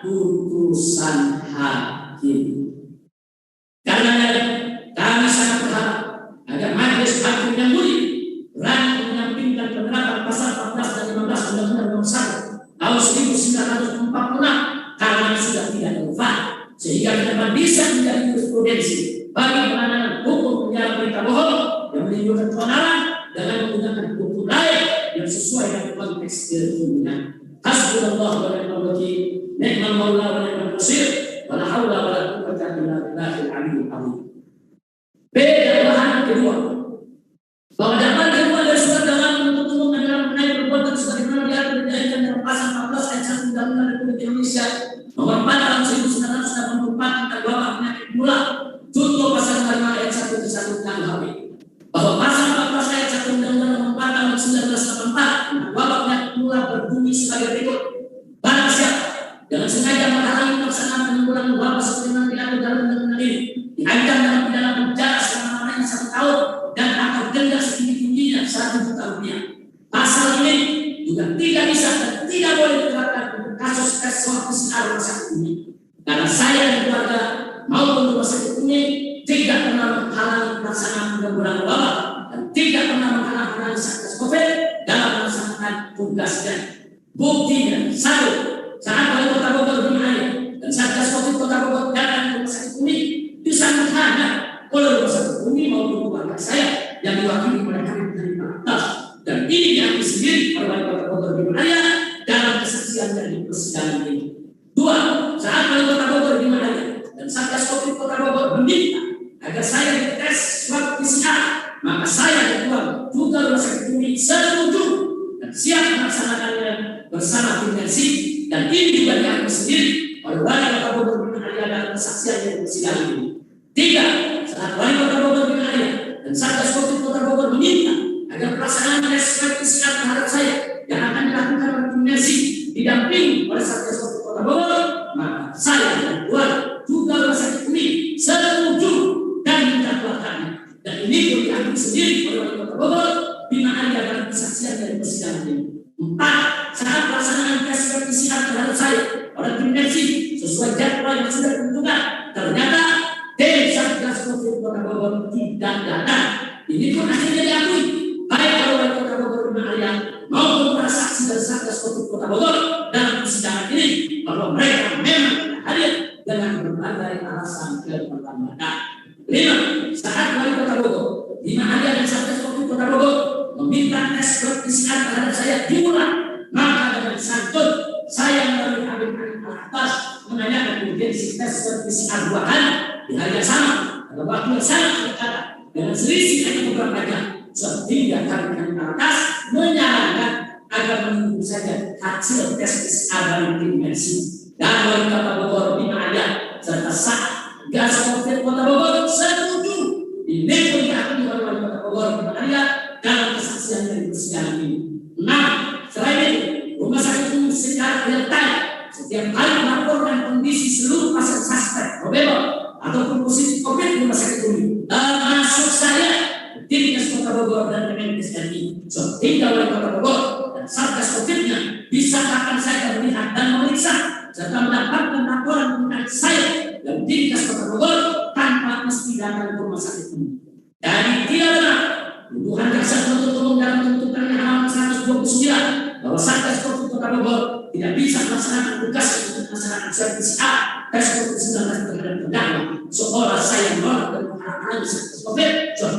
putusan hakim. Karena kami sangat berharap agar majelis hakim yang mulia berani menyampingkan penerapan pasal 14 dan 15 Undang-Undang Nomor 1 Tahun 1946 karena sudah tidak relevan, sehingga ke depan bisa menjadi jurisprudensi bagi penanganan hukum penjara berita bohong yang menimbulkan keonaran dengan menggunakan hukum lain yang sesuai dengan konteks kehukuman. Hasbunallah wa ni'mal wakil, ni'mal maula wa ni'mal nasir, wa la haula wa la quwwata illa billahil aliyyil azim. Bahan kedua, bahwa dakwaan kedua dari surat dakwaan penuntut umum adalah mengenai perbuatan sebagaimana diatur dalam pasal 14 ayat 1 Undang-Undang Republik Indonesia Nomor 4 Tahun 1984 tentang wabah penyakit menular, junto pasal 5 ayat 1 disatukan KUHP, bahwa pasal 14 ayat 1 Undang-Undang Nomor 4 Tahun 1984 tentang wabah penyakit menular berbunyi sebagai berikut: barang siapa dengan sengaja menghalangi pelaksanaan penanggulangan wabah sebagaimana diatur dalam undang-undang ini diancam dengan pidana penjara selama-lamanya 1 tahun dan atau denda setinggi-tingginya 1 juta rupiah. Pasal ini juga tidak bisa dan tidak boleh diterapkan untuk kasus tes swab PCR rumah sakit ini, karena saya dan keluarga maupun rumah sakit ini tidak pernah menghalangi pelaksanaan penanggulangan wabah dan tidak pernah menghalangi Satgas Covid dalam melaksanakan tugasnya. Buktinya, 1, saat Wali Kota Bogor Bimaya dan Satgas Covid Kota Bogor datang ke rumah sakit ini disambut hangat oleh rumah sakit ini maupun keluarga saya yang diwakili oleh kami dari atas, dan ini diakui sendiri oleh Wali Kota Bogor Bimaya dalam kesaksian dari persidangan ini. 2, saat Wali Kota Bogor Bimaya dan Satgas Covid Kota Bogor meminta agar saya dites swab PCR, maka saya dan keluarga juga rumah sakit ini setuju dan siap melaksanakannya bersama tim medis, dan ini juga diakui sendiri oleh Wali Kota Bogor Bimaya dalam kesaksian dari persidangan ini. 3, saat Wali Kota Bogor Bimaya dan Satgas Covid Kota Bogor meminta agar pelaksanaan tes swab PCR terhadap saya yang akan dilakukan oleh tim medis didampingi oleh Satgas Covid Kota Bogor, maka saya dan keluarga juga rumah sakit ini setuju dan menjadwalkannya, dan ini pun diakui sendiri oleh Wali Kota Bogor Bima Arya dalam kesaksian dari persidangan ini. 4, saat pelaksanaan tes swab PCR terhadap saya oleh tim medis sesuai jadwal yang sudah ditentukan, ternyata tim Satgas Covid Kota Bogor tidak datang. Ini pun akhirnya diakui baik oleh Wali Kota Bogor Bima Arya maupun para saksi dari Satgas Covid Kota Bogor dalam persidangan ini, bahwa mereka memang tidak hadir dengan berbagai alasan keterlambatan. 5, saat Wali Kota Bogor Bima Arya dan Satgas Covid Kota Bogor meminta tes swab PCR terhadap saya diulang, maka dengan santun saya melalui Habib Anik Al-Abbas menanyakan urgensi tes swab PCR 2 kali di hari yang sama pada waktu yang sangat dekat dengan selisih hanya beberapa jam, sehingga Habib Anik Al-Abbas menyarankan agar menunggu saja hasil tes PCR dari tim medis, dan Wali Kota Bogor Bima Arya serta Satgas Covid Kota Bogor setuju. Ini pun diakui oleh Wali Kota Bogor Bima Arya dalam kesaksian dari persidangan ini. 6, selain itu, rumah sakit umum secara setiap kali melaporkan kondisi seluruh pasien suspek probable ataupun positif COVID di rumah sakit Umi, termasuk saya, Dinkes Kota Bogor dan Kemenkes RI, tinggal wali Kota Bogor dan Satgas COVID-nya bisa akan saya melihat dan memeriksa serta mendapatkan laporan mengenai saya dan Dinkes Kota Bogor tanpa mesti datang ke rumah sakit Umi. Jadi tidak benar tuduhan jaksa penuntut umum dalam tuntutannya halaman 129 bahwa Satgas COVID Kota Bogor tidak bisa melaksanakan tugas untuk melaksanakan swab PCR tes COVID-19 terhadap terdakwa, seolah saya menolak dan menghalangi Satgas COVID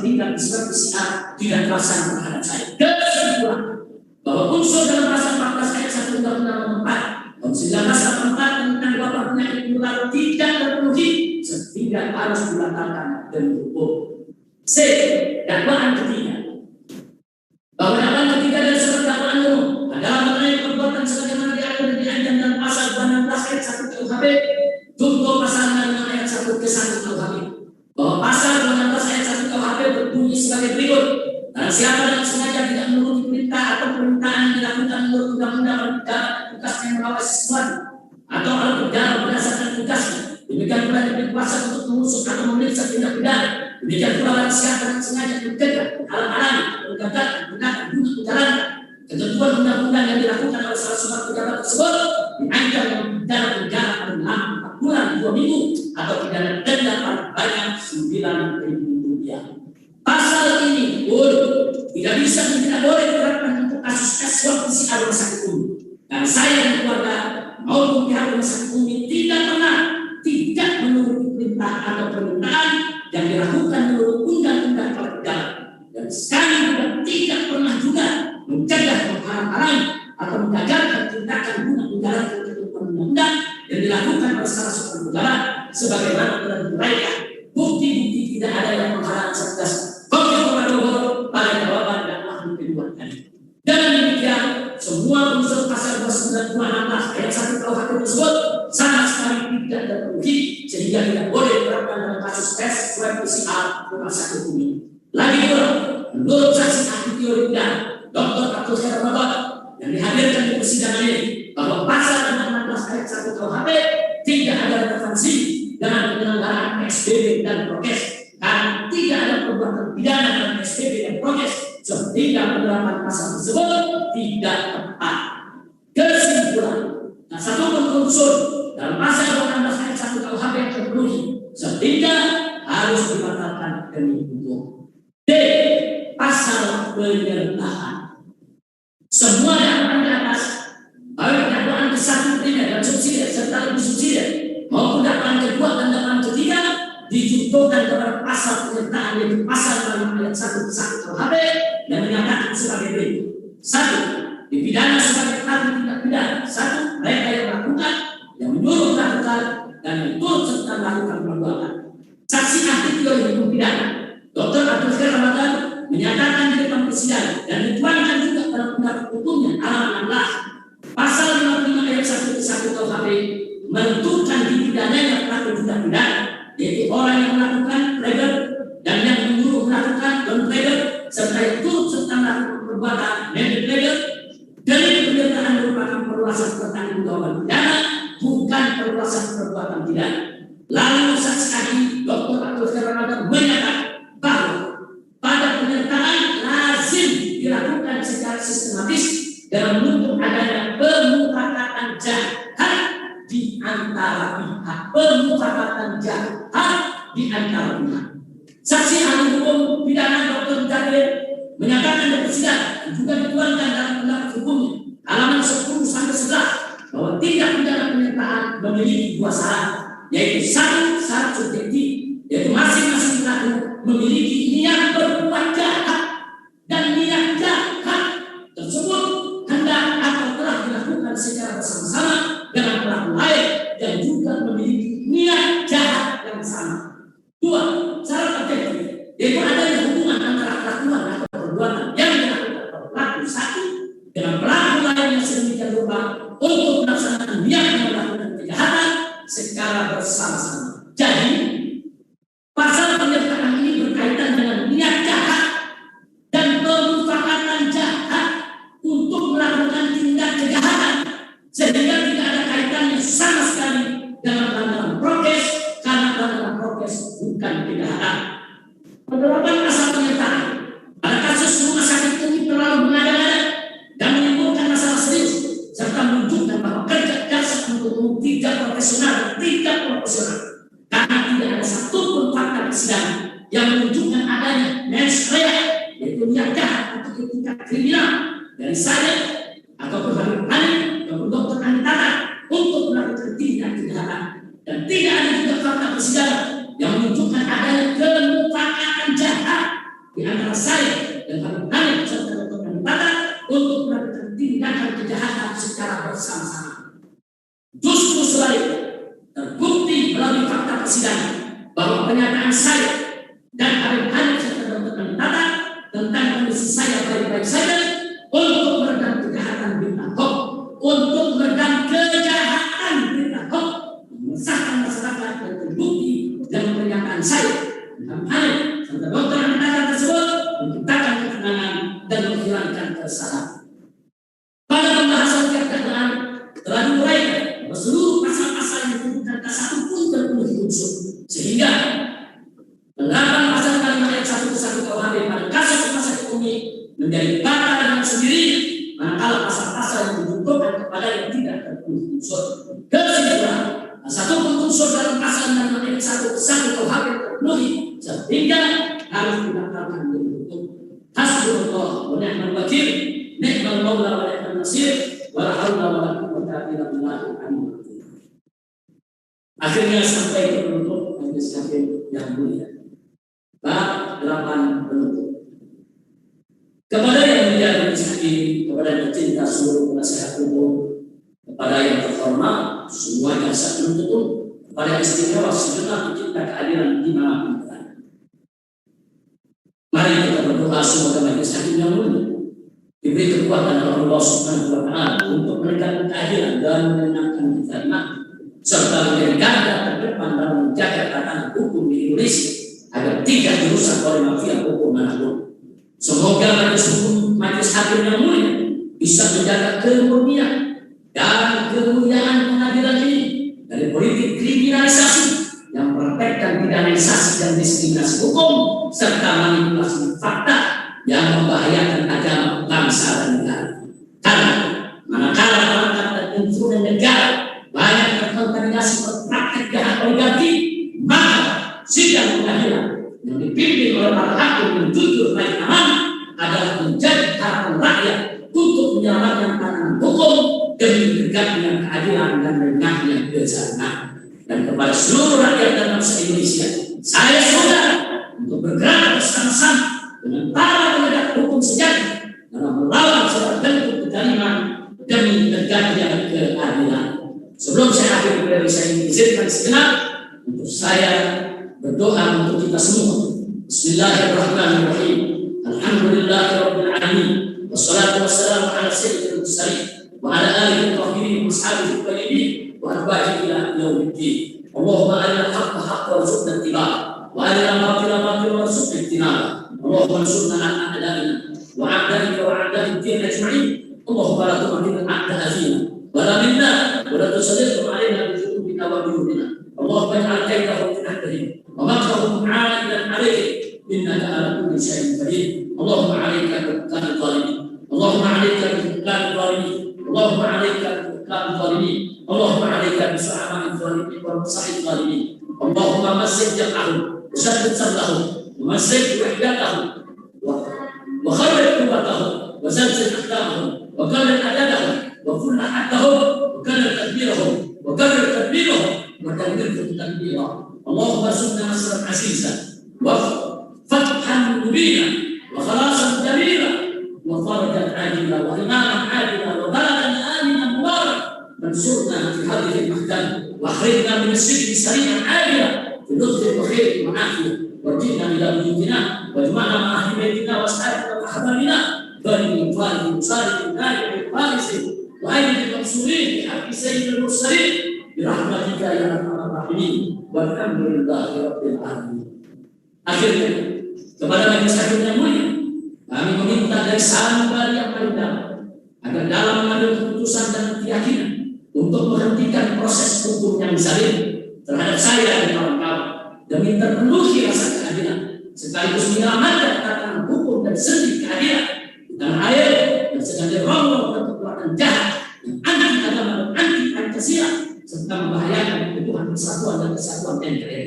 tinggal di swab PCR tidak dilaksanakan terhadap saya. Kesimpulan bahwa unsur dalam pasal 14 ayat 1 Undang-Undang Nomor 4 tahun 1984 tentang wabah penyakit menular tidak terpenuhi sehingga harus dibatalkan demi hukum. C. Dakwaan ketiga bahwa dakwaan ketiga dari surat dakwaan umum adalah mengenai perbuatan sebagaimana diatur di ancam dalam pasal 16 ayat 1 KUHP junto pasal 65 ayat 1 ke 1 KUHP bahwa pasal 16 ayat 1 KUHP berbunyi sebagai berikut: barang siapa yang sengaja tidak menuruti perintah atau permintaan yang dilakukan menurut undang-undang dan tugasnya mengawasi sesuatu atau alat berjalan berdasarkan tugasnya, demikian pula diberi kuasa untuk mengusut atau memeriksa tindak pidana. Demikian pula barang siapa yang sengaja mencegah, halang-halangi, menggagalkan, menggunakan guna menjalankan ketentuan undang-undang yang dilakukan oleh salah seorang pejabat tersebut diancam dengan pidana penjara paling lama 4 bulan 2 minggu atau pidana denda paling banyak 9.000 rupiah. Pasal ini tidak bisa dan tidak boleh diterapkan untuk kasus tes swab PCR rumah sakit Umi. Dan saya dan keluarga maupun pihak rumah sakit Umi tidak menuruti perintah atau permintaan yang dilakukan menurut undang-undang perjalanan, dan sekali juga tidak pernah juga mencegah, menghalang-halangi atau menggagalkan tindakan guna menjalankan ketentuan undang-undang yang dilakukan oleh salah seorang negara sebagaimana telah diuraikan. Bukti-bukti tidak ada yang menghalangi Satgas COVID Kota Bogor pada jawaban dan ahli kedua tadi. Dengan demikian, semua unsur pasal 292 ayat 1 KUHP tersebut sama sekali tidak terpenuhi sehingga tidak boleh diterapkan dalam kasus tes swab PCR rumah sakit Umi. Lagi pula, menurut saksi ahli teori pidana Dr. Abdul Khair Ramadan yang dihadirkan di persidangan ini bahwa pasal 16 ayat 1 KUHP tidak ada relevansi dengan penyelenggaraan PSBB dan prokes, karena tidak ada perbuatan pidana dalam PSBB dan prokes sehingga penerapan pasal tersebut tidak tepat. Kesimpulan, satu unsur dalam pasal 16 ayat 1 KUHP yang terpenuhi sehingga harus dibatalkan demi hukum. D. Pasal penyertaan. Semua dakwaan di atas, baik dakwaan ke-1, dan subsidi serta lebih subsidi maupun dakwaan kedua dan dakwaan ketiga dijunturkan kepada pasal penyertaan, yaitu pasal 5 ayat 1 ke 1 KUHP yang menyatakan sebagai berikut: 1. Dipidana sebagai ahli tindak pidana 1. Mereka yang melakukan, yang menyuruh melakukan, dan yang turut serta melakukan perbuatan. Saksi ahli teori hukum pidana Dr. Abdul Khair Ramadan menyatakan di depan persidangan dan dituangkan juga dalam pendapat hukumnya halaman 16 pasal 55 ayat 1 ke 1 KUHP menentukan dipidananya pelaku tindak pidana, yaitu orang yang melakukan legal dan yang menyuruh melakukan non-legal serta yang turut serta melakukan perbuatan non-legal. Dari penyertaan merupakan perluasan pertanggungjawaban pidana, bukan perluasan perbuatan pidana. Lalu saksi ahli Dr. Abdul Khair Ramadan menyatakan bahwa pada penyertaan lazim dilakukan secara sistematis dalam menuntut adanya pemufakatan jahat di antara pihak. Pemufakatan jahat di antara pihak. Saksi ahli hukum pidana Dr. Jabir menyatakan di persidangan juga dituangkan dalam pendapat hukumnya halaman 10 sampai 11 bahwa tindak pidana penyertaan memiliki 2 syarat, yaitu 1. Syarat subjektif, yaitu masing-masing pelaku memiliki niat berbuat jahat dan niat jahat tersebut hendak atau telah dilakukan secara bersama-sama dengan pelaku lain dan juga memiliki niat jahat yang sama. 2. Syarat objektif, yaitu adanya hubungan antara perlakuan atau perbuatan yang dilakukan oleh pelaku 1 dengan pelaku lain yang sedemikian rupa untuk melaksanakan niat yang melakukan kejahatan secara bersama-sama. Jadi pasal penyertaan ini berkaitan dengan niat jahat beberapa pasal penyertaan pada kasus rumah sakit Umi terlalu mengada-ngada dan menimbulkan masalah serius serta menunjukkan bahwa kerja jaksa penuntut umum tidak profesional dan tidak proporsional karena tidak ada satupun fakta persidangan yang menunjukkan adanya mens rea, yaitu niat jahat atau etikat kriminal dari saya ataupun Habib Hanif ataupun Dr. Anitara untuk melakukan tindak kejahatan, dan tidak ada juga fakta persidangan yang menunjukkan adanya kemufakatan jahat di antara saya dan Habib Hanif serta Dr. Anitara untuk melakukan tindakan kejahatan secara bersama-sama. Justru sebaliknya, terbukti melalui fakta persidangan bahwa pernyataan saya dan Habib Hanif serta Dr. Anitara tentang kondisi saya baik-baik saja untuk meredam kejahatan berita hoax, untuk meredam kejahatan berita hoax, menyesatkan masyarakat, dan terbukti dalam pernyataan saya dan Habib Hanif serta Dr. Anitara tersebut menciptakan ketenangan dan menghilangkan kesalahan. Pada pembahasan keadaan telah diuraikan bahwa seluruh pasal-pasal yang disebutkan tak satu pun terpenuhi unsur, sehingga penerapan pasal kalimat ayat 1 ke 1 KUHP pada kasus rumah sakit Umi menjadi batal dengan sendirinya, manakala pasal-pasal yang dibutuhkan kepada yang tidak terpenuhi unsur. Kesimpulan, satu pun unsur dalam pasal kalimat ayat 1 ke 1 KUHP terpenuhi, sehingga harus dibatalkan dan ditutup. Hasbunallah wa ni'mal wakil, ni'mal maula wa ni'mal nasir, wa la haula wa la quwwata illa billahil aliyyil azim. Akhirnya sampai ke penutup majelis hakim yang mulia. Bab 8 penutup. Kepada yang mulia majelis hakim, kepada yang tercinta seluruh penasihat hukum, kepada yang terhormat semua jaksa penuntut umum, kepada yang istimewa segenap pecinta keadilan dimanapun berada. Mari kita berdoa semoga majelis hakim yang mulia diberi kekuatan oleh Allah Subhanahu wa Ta'ala untuk menegakkan keadilan dan menenangkan kita iman, serta menjadi garda terdepan dalam menjaga tatanan hukum di Indonesia agar tidak dirusak oleh mafia hukum manapun. Semoga majelis hakim yang mulia bisa menjaga kemurnian dan kemuliaan pengadilan ini dari politik kriminalisasi yang mempraktekkan pidanaisasi dan diskriminasi hukum serta manipulasi fakta yang membahayakan agama, bangsa dan negara. Karena manakala perangkat dan instrumen negara banyak terkontaminasi praktek jahat oligarki, maka sidang pengadilan yang dipimpin oleh para hakim yang jujur baik amanah adalah menjadi harapan rakyat untuk menyelamatkan tatanan hukum demi tegaknya keadilan dan rendahnya kejahatan. Dan kepada seluruh rakyat dan bangsa Indonesia, saya saudara untuk bergerak bersama-sama dengan para penegak hukum sejati dalam melawan segala bentuk kezaliman demi tegaknya keadilan. Sebelum saya akhiri dari saya izinkan segenap untuk saya berdoa untuk kita semua. Bismillahirrahmanirrahim. Alhamdulillahirabbil alamin. Wassalatu wassalamu ala sayyidil mursalin wa ala alihi wa sahbihi wa ashabihi tayyibin wa atba'ihi ila yaumiddin. Allahumma arina al-haqqa haqqan warzuqna ittiba'ah wa arina al-batila batilan warzuqna ijtinabah. Allahumma ansurna 'ala a'da'ina wa 'a'da'ika wa 'a'da'id din ajma'in. Allahumma la tu'akhidhna 'a'da'a fina wa la minna wa la tusallithum 'alaina bi dhunubina wa junubina. Allahumma ij'al kaydahum fi nahdihim wa makrahum 'a'idan 'alaihim innaka 'ala kulli shay'in qadir. Allahumma 'alaika bi-hukami dhalimin. Allahumma 'alaika bi-hukami dhalimin. Allahumma 'alaika bi-hukami dhalimin. Allahumma 'alaika bi-su'ama'i dhalimin wa bi-sahih dhalimin. Allahumma masjid jam'ahum wa shaddid samlahum wa masjid wahdatahum wa kharrij quwwatahum wa zalzil aqdamahum wa qallil adadahum wa kull ahadahum wa karrir tadbirahum wa karrir tadbirahum wa tanbirhum tadbira. Allahumma sunna nasran azizan wa fathan mubina wa khalasan jalila wa farajan ajila wa imaman adila wa baladan aminan mubarak. Mansurna fi hadhihi al-mahkam wa akhrijna min as-sijn sari'an ajila fi lutfin wa khairin wa afiyah warjina ila buyutina wajma'na ma ahli baitina wa ashabina wa ahbabina bari fa'il musari dari farisi wa ayyul mansurin bi haqqi sayyidil mursalin bi rahmatika ya arhamar rahimin walhamdulillahi rabbil alamin. Akhirnya kepada majelis hakim yang mulia, kami meminta dari sanubari yang paling dalam agar dalam mengambil keputusan dan keyakinan untuk menghentikan proses hukum yang zalim terhadap saya dan kawan-kawan demi terpenuhi rasa keadilan sekaligus menyelamatkan tatanan hukum dan sendi keadilan di tanah air yang sedang dirongrong oleh kekuatan jahat yang anti agama dan anti Pancasila serta membahayakan kebutuhan persatuan dan kesatuan NKRI.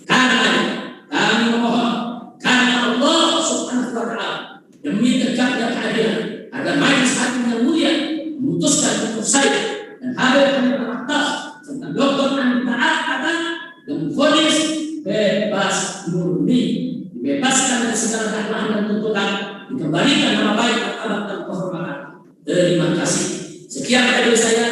Karena kami memohon karena Allah Subhanahu wa Ta'ala demi tegaknya keadilan agar majelis hakim yang mulia memutuskan untuk saya dan Habib Hamid Al-Akhtar serta Dr. Anita Al-Akhtar yang memvonis bebas murni, dibebaskan dari segala dakwaan dan tuntutan, dikembalikan nama baik, martabat dan kehormatan. Terima kasih. Sekian dari saya.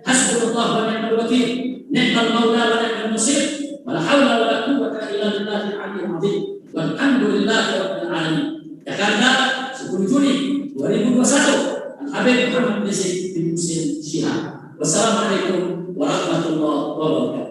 Hasbunallah wa ni'mal wakil, ni'mal maula wa ni'mal nasir, wala haula wala quwwata illa billahil aliyyil azim. Walhamdulillahi rabbil alamin. Jakarta, 10 Juni 2021. Habib Muhammad Rizik bin Muslim Syihab. Wassalamualaikum warahmatullahi wabarakatuh.